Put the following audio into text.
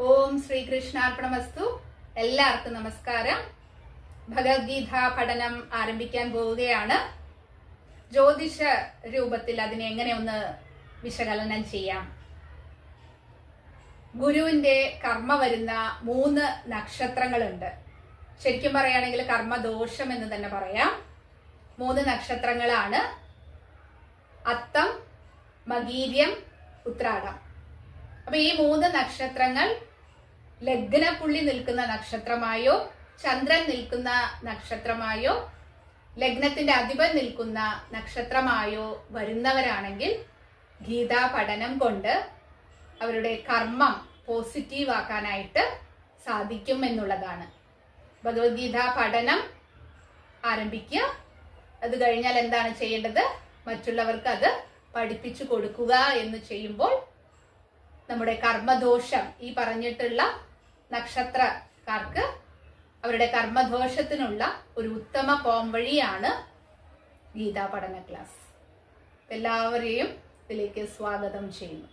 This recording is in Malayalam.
ഓം ശ്രീകൃഷ്ണാർപ്പണമസ്തു. എല്ലാവർക്കും നമസ്കാരം. ഭഗവത്ഗീത പഠനം ആരംഭിക്കാൻ പോവുകയാണ്. ജ്യോതിഷ രൂപത്തിൽ അതിനെ എങ്ങനെ ഒന്ന് വിശകലനം ചെയ്യാം. ഗുരുവിന്റെ കർമ്മ വരുന്ന 3 നക്ഷത്രങ്ങളുണ്ട്. ശരിക്കും പറയുകയാണെങ്കിൽ കർമ്മദോഷം എന്ന് തന്നെ പറയാം. 3 നക്ഷത്രങ്ങളാണ് അത്തം, മകീര്യം, ഉത്രാടം. അപ്പൊ ഈ 3 നക്ഷത്രങ്ങൾ ലഗ്നപുള്ളി നിൽക്കുന്ന നക്ഷത്രമായോ, ചന്ദ്രൻ നിൽക്കുന്ന നക്ഷത്രമായോ, ലഗ്നത്തിന്റെ അധിപൻ നിൽക്കുന്ന നക്ഷത്രമായോ വരുന്നവരാണെങ്കിൽ ഗീതാ പഠനം കൊണ്ട് അവരുടെ കർമ്മം പോസിറ്റീവ് ആക്കാനായിട്ട് സാധിക്കും എന്നുള്ളതാണ്. ഭഗവത്ഗീത പഠനം ആരംഭിക്കുക. അത് കഴിഞ്ഞാൽ എന്താണ് ചെയ്യേണ്ടത്? മറ്റുള്ളവർക്ക് അത് പഠിപ്പിച്ചു കൊടുക്കുക എന്ന് ചെയ്യുമ്പോൾ നമ്മുടെ കർമ്മദോഷം, ഈ പറഞ്ഞിട്ടുള്ള നക്ഷത്രക്കാർക്ക് അവരുടെ കർമ്മദോഷത്തിനുള്ള ഒരു ഉത്തമ പോംവഴിയാണ് ഗീതാ പഠന ക്ലാസ്. എല്ലാവരെയും ഇതിലേക്ക് സ്വാഗതം ചെയ്യുന്നു.